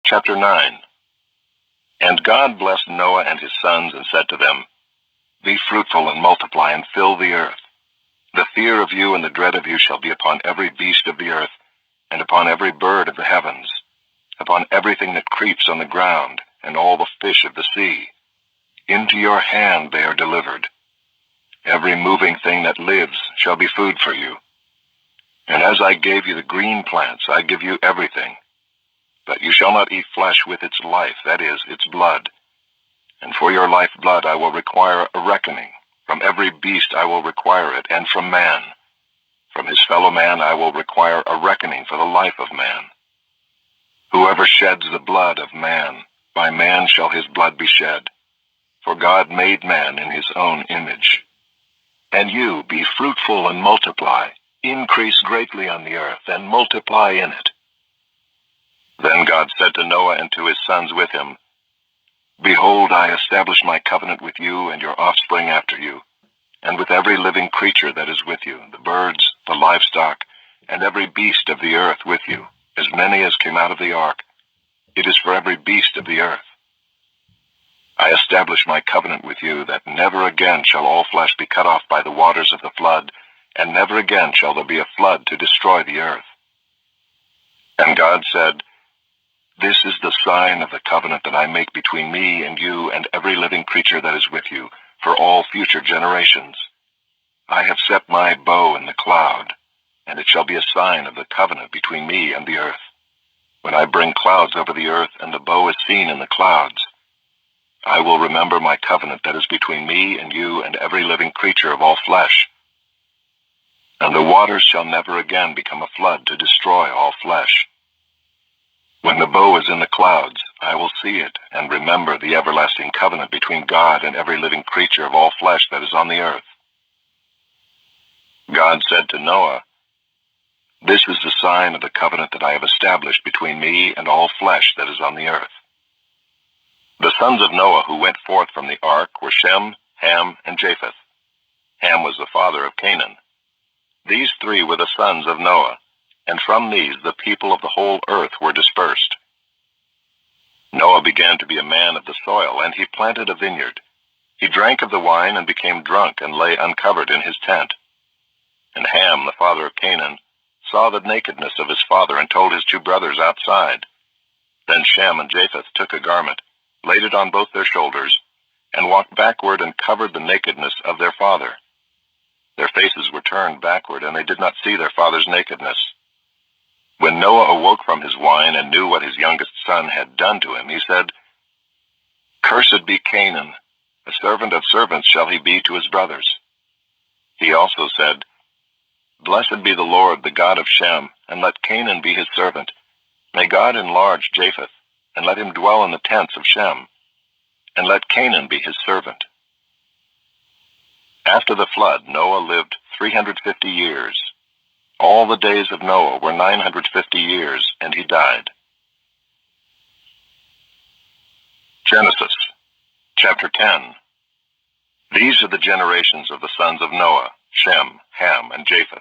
Chapter 9. And God blessed Noah and his sons and said to them, Be fruitful and multiply and fill the earth. The fear of you and the dread of you shall be upon every beast of the earth, and upon every bird of the heavens, upon everything that creeps on the ground, and all the fish of the sea. Into your hand they are delivered. Every moving thing that lives shall be food for you. And as I gave you the green plants, I give you everything. But you shall not eat flesh with its life, that is, its blood. And for your lifeblood I will require a reckoning. From every beast I will require it, and from man. From his fellow man I will require a reckoning for the life of man. Whoever sheds the blood of man, by man shall his blood be shed. For God made man in his own image. And you, be fruitful and multiply, increase greatly on the earth, and multiply in it. Then God said to Noah and to his sons with him, Behold, I establish my covenant with you and your offspring after you, and with every living creature that is with you, the birds, the livestock, and every beast of the earth with you, as many as came out of the ark. It is for every beast of the earth. I establish my covenant with you that never again shall all flesh be cut off by the waters of the flood, and never again shall there be a flood to destroy the earth. And God said, This is the sign of the covenant that I make between me and you and every living creature that is with you, for all future generations. I have set my bow in the cloud, and it shall be a sign of the covenant between me and the earth. When I bring clouds over the earth, and the bow is seen in the clouds, I will remember my covenant that is between me and you and every living creature of all flesh. And the waters shall never again become a flood to destroy all flesh. When the bow is in the clouds, I will see it and remember the everlasting covenant between God and every living creature of all flesh that is on the earth. God said to Noah, This is the sign of the covenant that I have established between me and all flesh that is on the earth. The sons of Noah who went forth from the ark were Shem, Ham, and Japheth. Ham was the father of Canaan. These three were the sons of Noah, and from these the people of the whole earth were dispersed. Noah began to be a man of the soil, and he planted a vineyard. He drank of the wine and became drunk and lay uncovered in his tent. And Ham, the father of Canaan, saw the nakedness of his father and told his two brothers outside. Then Shem and Japheth took a garment, laid it on both their shoulders, and walked backward and covered the nakedness of their father. Their faces were turned backward, and they did not see their father's nakedness. When Noah awoke from his wine and knew what his youngest son had done to him, he said, Cursed be Canaan, a servant of servants shall he be to his brothers. He also said, Blessed be the Lord, the God of Shem, and let Canaan be his servant. May God enlarge Japheth, and let him dwell in the tents of Shem, and let Canaan be his servant. After the flood, Noah lived 350 years. All the days of Noah were 950 years, and he died. Genesis, chapter 10. These are the generations of the sons of Noah, Shem, Ham, and Japheth.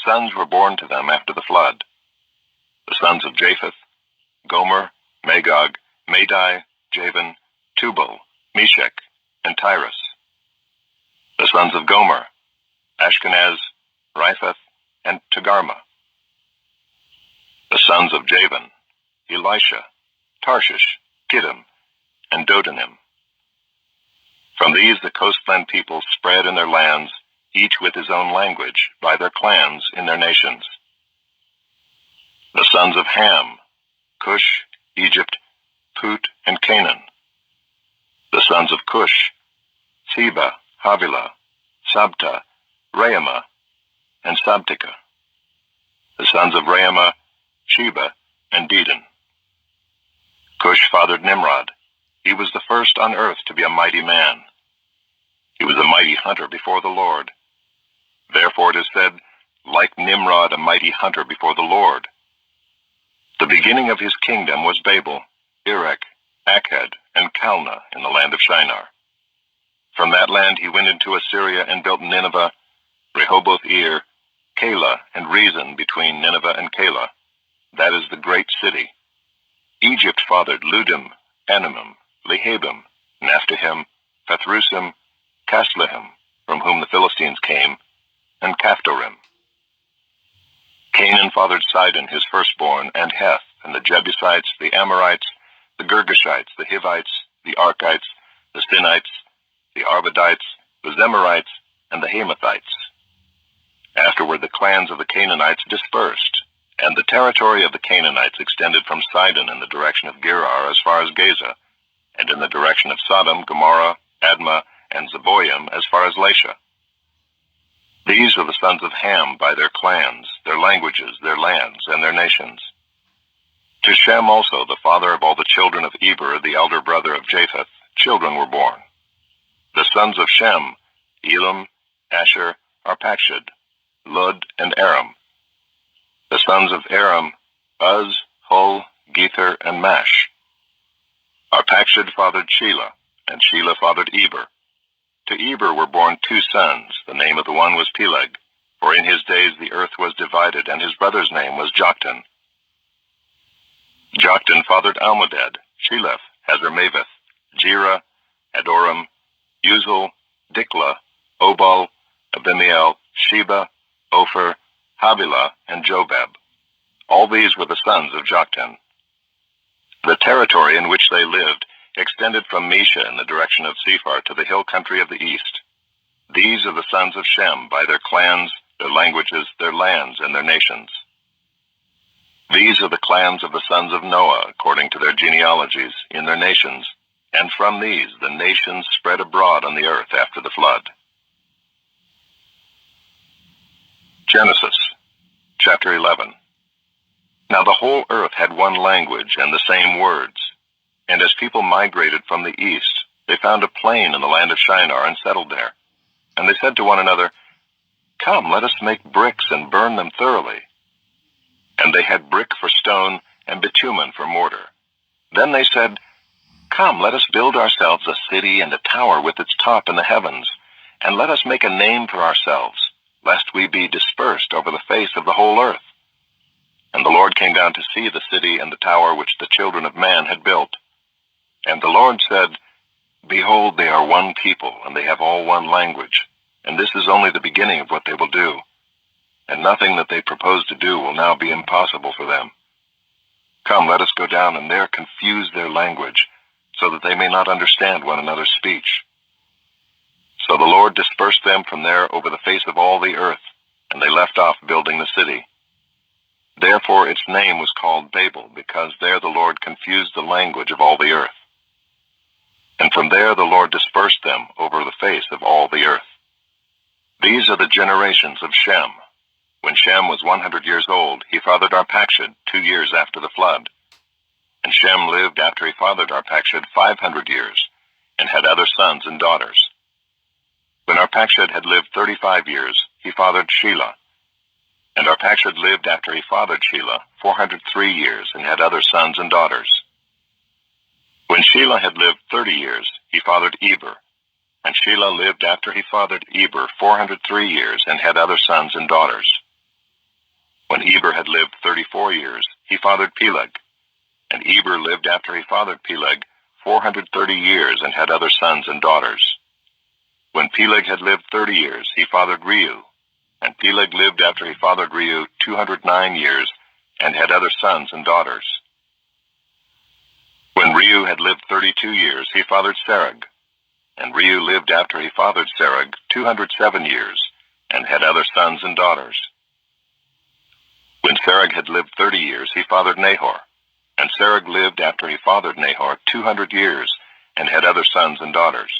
Sons were born to them after the flood. The sons of Japheth, Gomer, Magog, Madai, Javan, Tubal, Meshech, and Tyrus. The sons of Gomer, Ashkenaz, Riphath, and Togarmah. The sons of Javan, Elisha, Tarshish, Kittim, and Dodanim. From these the coastland peoples spread in their lands, each with his own language, by their clans in their nations. The sons of Ham, Cush, Egypt, Put, and Canaan. The sons of Cush, Seba, Havilah, Sabta, Raamah, and Sabtika. The sons of Raamah, Sheba, and Dedan. Cush fathered Nimrod. He was the first on earth to be a mighty man. He was a mighty hunter before the Lord. Therefore it is said, Like Nimrod, a mighty hunter before the Lord. The beginning of his kingdom was Babel, Erech, Akkad, and Calneh in the land of Shinar. From that land he went into Assyria and built Nineveh, Rehoboth-ir, Calah, and Rezin between Nineveh and Calah. That is the great city. Egypt fathered Ludim, Anamim, Lehabim, Naphtuhim, Pathrusim, Casluhim, from whom the Philistines came, and Caphtorim. Canaan fathered Sidon, his firstborn, and Heth, and the Jebusites, the Amorites, the Girgashites, the Hivites, the Arkites, the Sinites, the Arvadites, the Zemarites, and the Hamathites. Afterward the clans of the Canaanites dispersed, and the territory of the Canaanites extended from Sidon in the direction of Gerar as far as Gaza, and in the direction of Sodom, Gomorrah, Admah, and Zeboim as far as Lasha. These are the sons of Ham by their clans, their languages, their lands, and their nations. To Shem also, the father of all the children of Eber, the elder brother of Japheth, children were born. The sons of Shem, Elam, Asher, Arpachshad, Lud, and Aram. The sons of Aram, Uz, Hul, Gether, and Mash. Arpachshad fathered Shelah, and Shelah fathered Eber. To Eber were born two sons. The name of the one was Peleg, for in his days the earth was divided, and his brother's name was Joktan. Joktan fathered Almodad, Sheleph, Hazarmaveth, Jerah, Adoram, Uzal, Diklah, Obal, Abimael, Sheba, Ophir, Havilah, and Jobab. All these were the sons of Joktan. The territory in which they lived extended from Mesha in the direction of Sephar to the hill country of the east. These are the sons of Shem by their clans, their languages, their lands, and their nations. These are the clans of the sons of Noah according to their genealogies in their nations, and from these the nations spread abroad on the earth after the flood. Genesis, chapter 11. Now the whole earth had one language and the same words. And as people migrated from the east, they found a plain in the land of Shinar and settled there. And they said to one another, "Come, let us make bricks and burn them thoroughly." And they had brick for stone and bitumen for mortar. Then they said, "Come, let us build ourselves a city and a tower with its top in the heavens, and let us make a name for ourselves, lest we be dispersed over the face of the whole earth." And the Lord came down to see the city and the tower which the children of man had built. And the Lord said, "Behold, they are one people, and they have all one language, and this is only the beginning of what they will do. And nothing that they propose to do will now be impossible for them. Come, let us go down and there confuse their language, so that they may not understand one another's speech." So the Lord dispersed them from there over the face of all the earth, and they left off building the city. Therefore its name was called Babel, because there the Lord confused the language of all the earth. And from there the Lord dispersed them over the face of all the earth. These are the generations of Shem. When Shem was 100 years old, he fathered Arpachshad 2 years after the flood. And Shem lived after he fathered Arpachshad 500 years, and had other sons and daughters. When Arpachshad had lived 35 years, he fathered Shelah. And Arpachshad lived after he fathered Shelah 403 years, and had other sons and daughters. When Shelah had lived 30 years, he fathered Eber. And Shelah lived after he fathered Eber 403 years, and had other sons and daughters. When Eber had lived 34 years, he fathered Peleg. And Eber lived after he fathered Peleg 430 years, and had other sons and daughters. When Peleg had lived 30 years, he fathered Reu. And Peleg lived after he fathered Reu 209 years, and had other sons and daughters. When Reu had lived 32 years, he fathered Serug. And Reu lived after he fathered Serug 207 years, and had other sons and daughters. When Serug had lived 30 years, he fathered Nahor. And Serug lived after he fathered Nahor 200 years, and had other sons and daughters.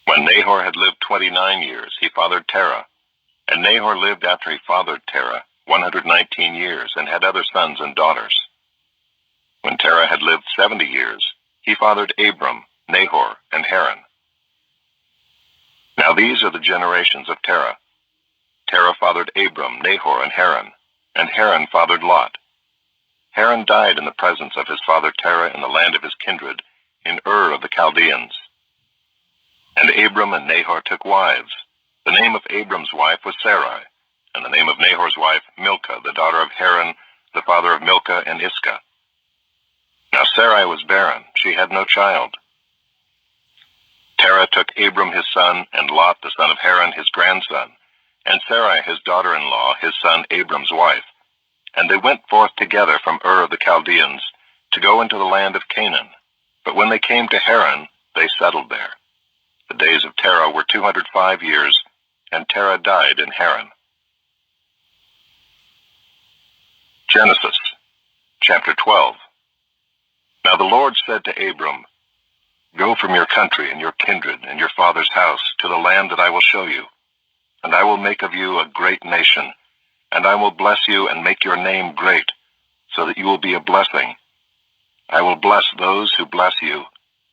When Nahor had lived 29 years, he fathered Terah. And Nahor lived after he fathered Terah 119 years, and had other sons and daughters. When Terah had lived 70 years, he fathered Abram, Nahor, and Haran. Now these are the generations of Terah. Terah fathered Abram, Nahor, and Haran fathered Lot. Haran died in the presence of his father Terah in the land of his kindred, in Ur of the Chaldeans. And Abram and Nahor took wives. The name of Abram's wife was Sarai, and the name of Nahor's wife Milcah, the daughter of Haran, the father of Milcah and Iscah. Now Sarai was barren, she had no child. Terah took Abram his son, and Lot the son of Haran his grandson, and Sarai his daughter-in-law, his son Abram's wife. And they went forth together from Ur of the Chaldeans to go into the land of Canaan. But when they came to Haran, they settled there. The days of Terah were 205 years, and Terah died in Haran. Genesis, chapter 12. Now the Lord said to Abram, "Go from your country and your kindred and your father's house to the land that I will show you, and I will make of you a great nation, and I will bless you and make your name great, so that you will be a blessing. I will bless those who bless you,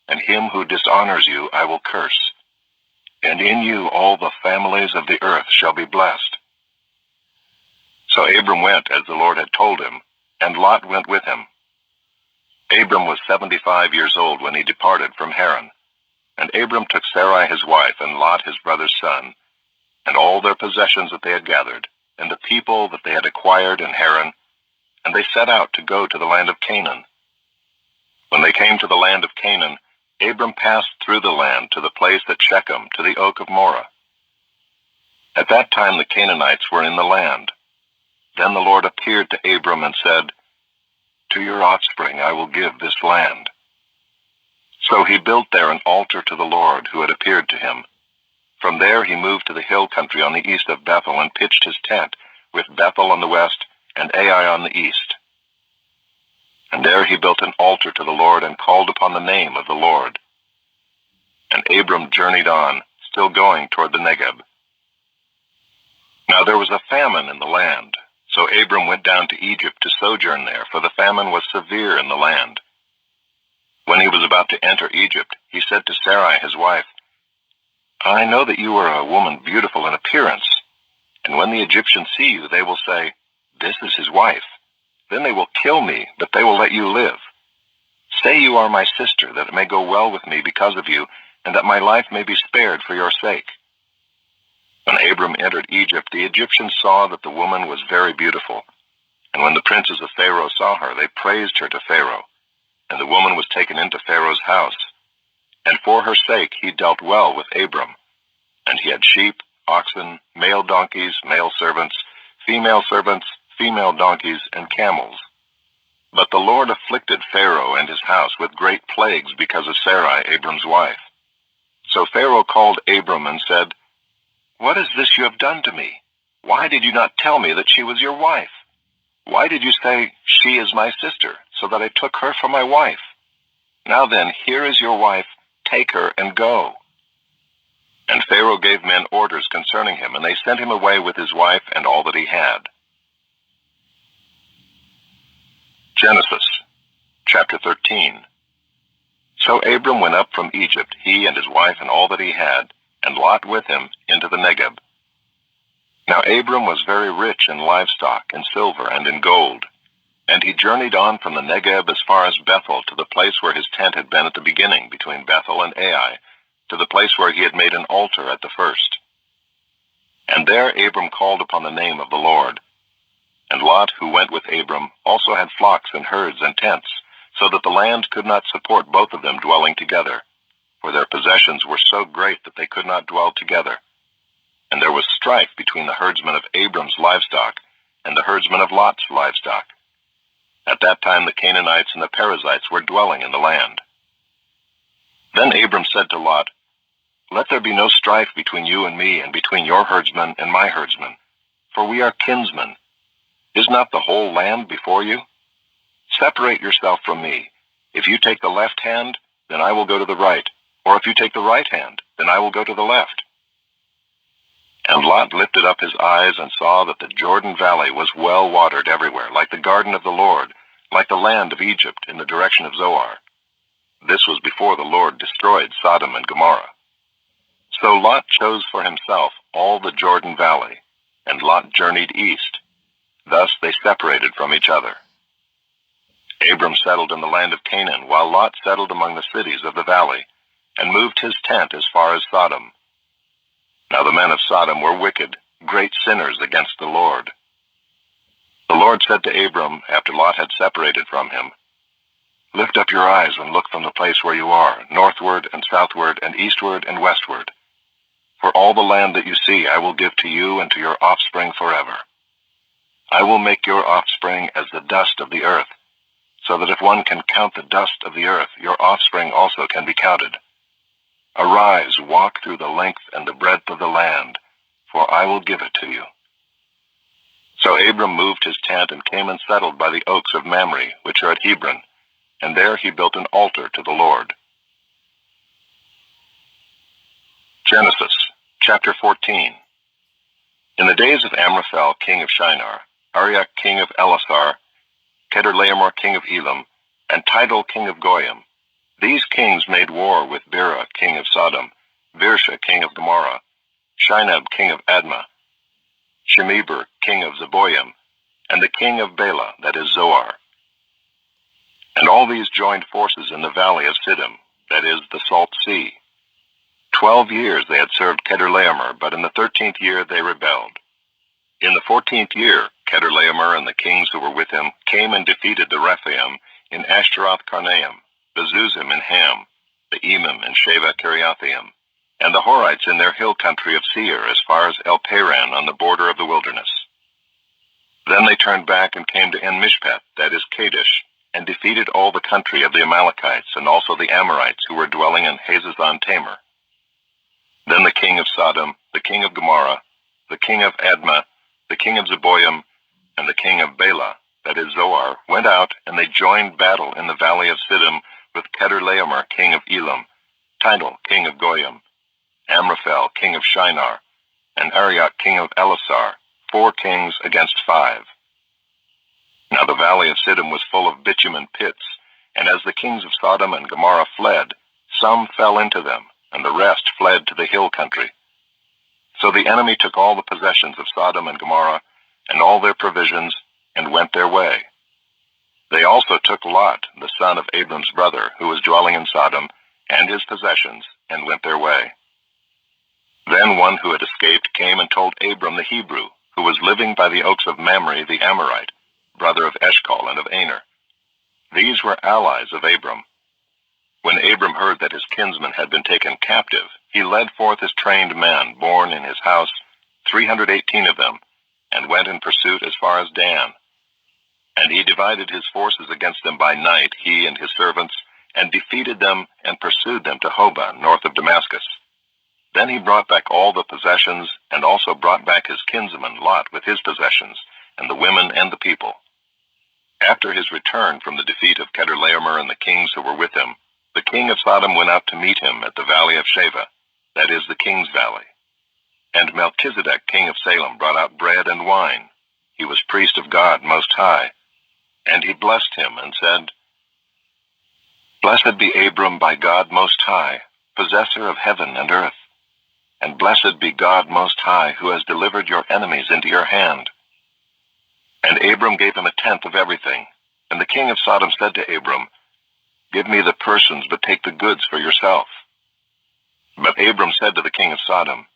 and him who dishonors you I will curse. And in you all the families of the earth shall be blessed." So Abram went as the Lord had told him, and Lot went with him. Abram was 75 years old when he departed from Haran. And Abram took Sarai his wife, and Lot his brother's son, and all their possessions that they had gathered, and the people that they had acquired in Haran, and they set out to go to the land of Canaan. When they came to the land of Canaan, Abram passed through the land to the place at Shechem, to the oak of Moreh. At that time the Canaanites were in the land. Then the Lord appeared to Abram and said, "To your offspring I will give this land." So he built there an altar to the Lord who had appeared to him. From there he moved to the hill country on the east of Bethel and pitched his tent, with Bethel on the west and Ai on the east. And there he built an altar to the Lord and called upon the name of the Lord. And Abram journeyed on, still going toward the Negeb. Now there was a famine in the land, so Abram went down to Egypt to sojourn there, for the famine was severe in the land. When he was about to enter Egypt, he said to Sarai his wife, "I know that you are a woman beautiful in appearance, and when the Egyptians see you, they will say, 'This is his wife.' Then they will kill me, but they will let you live. Say you are my sister, that it may go well with me because of you, and that my life may be spared for your sake." When Abram entered Egypt, the Egyptians saw that the woman was very beautiful. And when the princes of Pharaoh saw her, they praised her to Pharaoh. And the woman was taken into Pharaoh's house. And for her sake he dealt well with Abram. And he had sheep, oxen, male donkeys, male servants, female donkeys, and camels. But the Lord afflicted Pharaoh and his house with great plagues because of Sarai, Abram's wife. So Pharaoh called Abram and said, "What is this you have done to me? Why did you not tell me that she was your wife? Why did you say, 'She is my sister,' so that I took her for my wife? Now then, here is your wife, take her and go." And Pharaoh gave men orders concerning him, and they sent him away with his wife and all that he had. Genesis, chapter 13. So Abram went up from Egypt, he and his wife and all that he had, and Lot with him, into the Negeb. Now Abram was very rich in livestock, in silver, and in gold. And he journeyed on from the Negeb as far as Bethel, to the place where his tent had been at the beginning, between Bethel and Ai, to the place where he had made an altar at the first. And there Abram called upon the name of the Lord. And Lot, who went with Abram, also had flocks and herds and tents, so that the land could not support both of them dwelling together, for their possessions were so great that they could not dwell together. And there was strife between the herdsmen of Abram's livestock and the herdsmen of Lot's livestock. At that time the Canaanites and the Perizzites were dwelling in the land. Then Abram said to Lot, "Let there be no strife between you and me, and between your herdsmen and my herdsmen, for we are kinsmen. Is not the whole land before you? Separate yourself from me. If you take the left hand, then I will go to the right, or if you take the right hand, then I will go to the left." And Lot lifted up his eyes and saw that the Jordan Valley was well watered everywhere, like the garden of the Lord, like the land of Egypt in the direction of Zoar. This was before the Lord destroyed Sodom and Gomorrah. So Lot chose for himself all the Jordan Valley, and Lot journeyed east. Thus they separated from each other. Abram settled in the land of Canaan, while Lot settled among the cities of the valley, and moved his tent as far as Sodom. Now the men of Sodom were wicked, great sinners against the Lord. The Lord said to Abram, after Lot had separated from him, Lift up your eyes and look from the place where you are, northward and southward and eastward and westward. For all the land that you see I will give to you and to your offspring forever. I will make your offspring as the dust of the earth, so that if one can count the dust of the earth, your offspring also can be counted. Arise, walk through the length and the breadth of the land, for I will give it to you. So Abram moved his tent and came and settled by the oaks of Mamre, which are at Hebron, and there he built an altar to the Lord. Genesis chapter 14. In the days of Amraphel, king of Shinar, Arioch, king of Elasar, Chedorlaomer, king of Elam, and Tidal, king of Goyim, these kings made war with Bera, king of Sodom, Birsha, king of Gomorrah, Shinab, king of Admah, Shemeber, king of Zeboim, and the king of Bela, that is Zoar. And all these joined forces in the valley of Siddim, that is the Salt Sea. 12 years they had served Chedorlaomer, but in the 13th year they rebelled. In the 14th year, Chedorlaomer and the kings who were with him came and defeated the Rephaim in Ashtaroth-Karnaim, the Zuzim in Ham, the Emim in Sheva-Kiriathaim, and the Horites in their hill country of Seir as far as El-Paran on the border of the wilderness. Then they turned back and came to En-Mishpat, that is Kadesh, and defeated all the country of the Amalekites and also the Amorites who were dwelling in Hazazon-Tamar. Then the king of Sodom, the king of Gomorrah, the king of Admah, the king of Zeboim, and the king of Bela, that is Zoar, went out, and they joined battle in the valley of Siddim with Chedorlaomer, king of Elam, Tidal, king of Goyim, Amraphel, king of Shinar, and Arioch, king of Elasar, 4 kings against 5. Now the valley of Siddim was full of bitumen pits, and as the kings of Sodom and Gomorrah fled, some fell into them, and the rest fled to the hill country. So the enemy took all the possessions of Sodom and Gomorrah, and all their provisions, and went their way. They also took Lot, the son of Abram's brother, who was dwelling in Sodom, and his possessions, and went their way. Then one who had escaped came and told Abram the Hebrew, who was living by the oaks of Mamre the Amorite, brother of Eshcol and of Aner. These were allies of Abram. When Abram heard that his kinsman had been taken captive, he led forth his trained men, born in his house, 318 of them, and went in pursuit as far as Dan. And he divided his forces against them by night, he and his servants, and defeated them and pursued them to Hobah, north of Damascus. Then he brought back all the possessions, and also brought back his kinsman Lot with his possessions, and the women and the people. After his return from the defeat of Chedorlaomer and the kings who were with him, the king of Sodom went out to meet him at the valley of Sheva, that is the king's valley. And Melchizedek, king of Salem, brought out bread and wine. He was priest of God Most High. And he blessed him and said, Blessed be Abram by God Most High, possessor of heaven and earth. And blessed be God Most High, who has delivered your enemies into your hand. And Abram gave him 1/10 of everything. And the king of Sodom said to Abram, Give me the persons, but take the goods for yourself. But Abram said to the king of Sodom,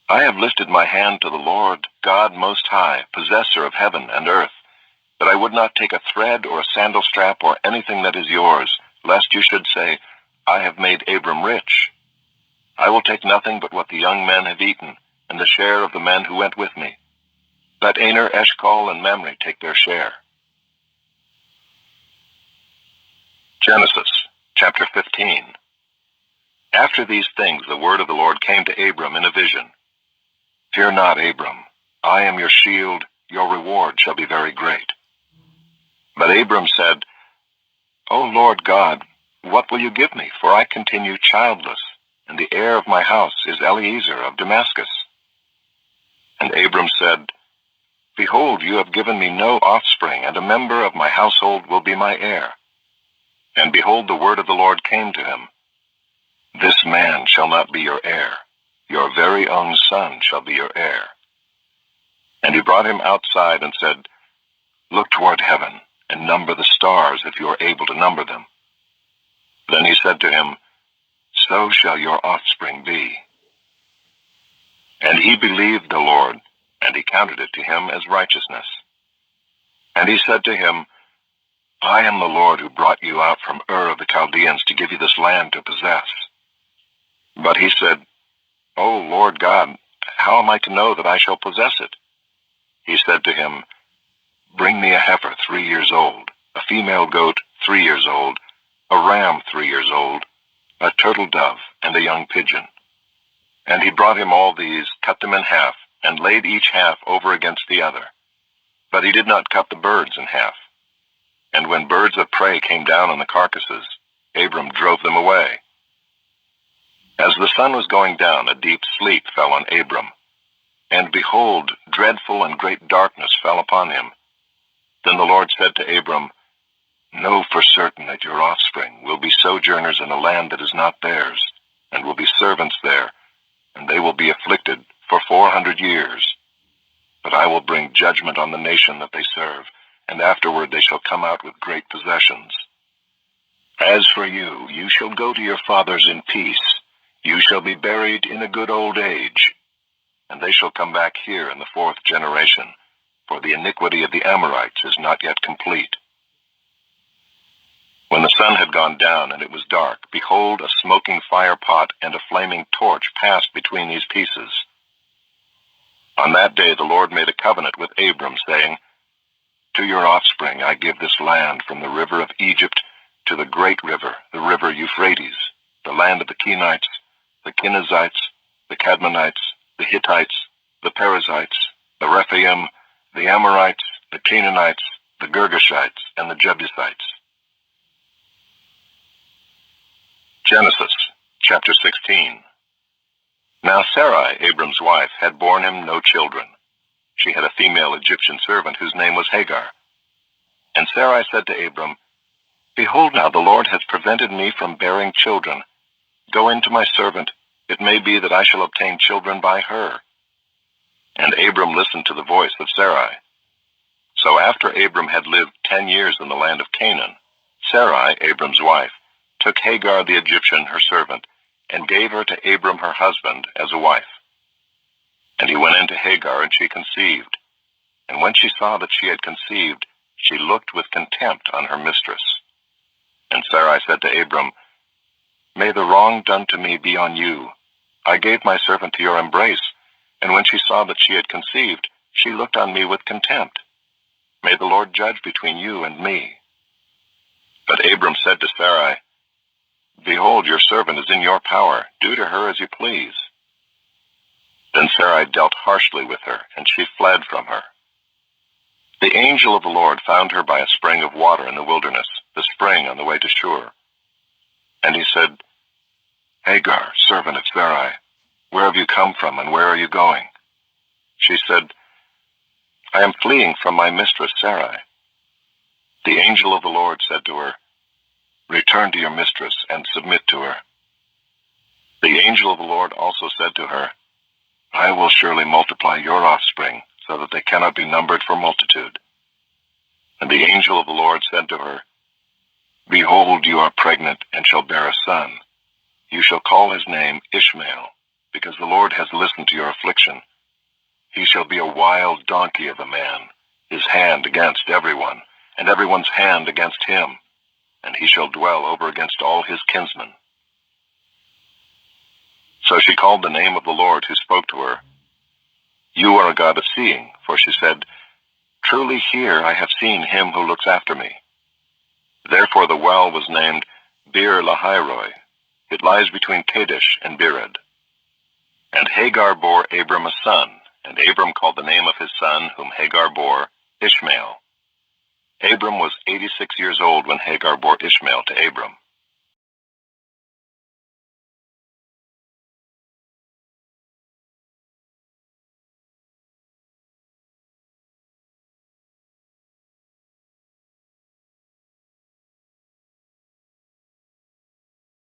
I have lifted my hand to the Lord, God Most High, possessor of heaven and earth, that I would not take a thread or a sandal strap or anything that is yours, lest you should say, I have made Abram rich. I will take nothing but what the young men have eaten, and the share of the men who went with me. Let Aner, Eshcol, and Mamre take their share. Genesis chapter 15. After these things the word of the Lord came to Abram in a vision. Fear not, Abram. I am your shield. Your reward shall be very great. But Abram said, O Lord God, what will you give me? For I continue childless, and the heir of my house is Eliezer of Damascus. And Abram said, Behold, you have given me no offspring, and a member of my household will be my heir. And behold, the word of the Lord came to him. This man shall not be your heir. Your very own son shall be your heir. And he brought him outside and said, Look toward heaven, and number the stars if you are able to number them. Then he said to him, So shall your offspring be. And he believed the Lord, and he counted it to him as righteousness. And he said to him, I am the Lord who brought you out from Ur of the Chaldeans to give you this land to possess." But he said, "O Lord God, how am I to know that I shall possess it?" He said to him, "Bring me a heifer 3 years old, a female goat 3 years old, a ram 3 years old, a turtle dove, and a young pigeon." And he brought him all these, cut them in half, and laid each half over against the other. But he did not cut the birds in half. And when birds of prey came down on the carcasses, Abram drove them away. As the sun was going down, a deep sleep fell on Abram. And behold, dreadful and great darkness fell upon him. Then the Lord said to Abram, "Know for certain that your offspring will be sojourners in a land that is not theirs, and will be servants there, and they will be afflicted for 400 years. But I will bring judgment on the nation that they serve, and afterward they shall come out with great possessions. As for you, you shall go to your fathers in peace. You shall be buried in a good old age. And they shall come back here in the 4th generation, for the iniquity of the Amorites is not yet complete." When the sun had gone down and it was dark, behold, a smoking fire pot and a flaming torch passed between these pieces. On that day the Lord made a covenant with Abram, saying, "To your offspring I give this land from the river of Egypt to the great river, the river Euphrates, the land of the Kenites, the Kenizzites, the Cadmonites, the Hittites, the Perizzites, the Rephaim, the Amorites, the Canaanites, the Girgashites, and the Jebusites." Genesis chapter 16. Now Sarai, Abram's wife, had borne him no children. She had a female Egyptian servant whose name was Hagar. And Sarai said to Abram, "Behold now, the Lord has prevented me from bearing children. Go in to my servant. It may be that I shall obtain children by her." And Abram listened to the voice of Sarai. So after Abram had lived 10 years in the land of Canaan, Sarai, Abram's wife, took Hagar the Egyptian, her servant, and gave her to Abram her husband as a wife. And he went in to Hagar, and she conceived. And when she saw that she had conceived, she looked with contempt on her mistress. And Sarai said to Abram, "May the wrong done to me be on you. I gave my servant to your embrace, and when she saw that she had conceived, she looked on me with contempt. May the Lord judge between you and me." But Abram said to Sarai, "Behold, your servant is in your power. Do to her as you please." Then Sarai dealt harshly with her, and she fled from her. The angel of the Lord found her by a spring of water in the wilderness, the spring on the way to Shur. And he said, "Hagar, servant of Sarai, where have you come from, and where are you going?" She said, "I am fleeing from my mistress Sarai." The angel of the Lord said to her, "Return to your mistress and submit to her." The angel of the Lord also said to her, "I will surely multiply your offspring, so that they cannot be numbered for multitude." And the angel of the Lord said to her, "Behold, you are pregnant and shall bear a son. You shall call his name Ishmael, because the Lord has listened to your affliction. He shall be a wild donkey of a man, his hand against everyone, and everyone's hand against him, and he shall dwell over against all his kinsmen." So she called the name of the Lord who spoke to her, "You are a God of seeing," for she said, "Truly here I have seen him who looks after me." Therefore the well was named Bir Lahairoi. It lies between Kadesh and Bered. And Hagar bore Abram a son, and Abram called the name of his son, whom Hagar bore, Ishmael. Abram was 86 years old when Hagar bore Ishmael to Abram.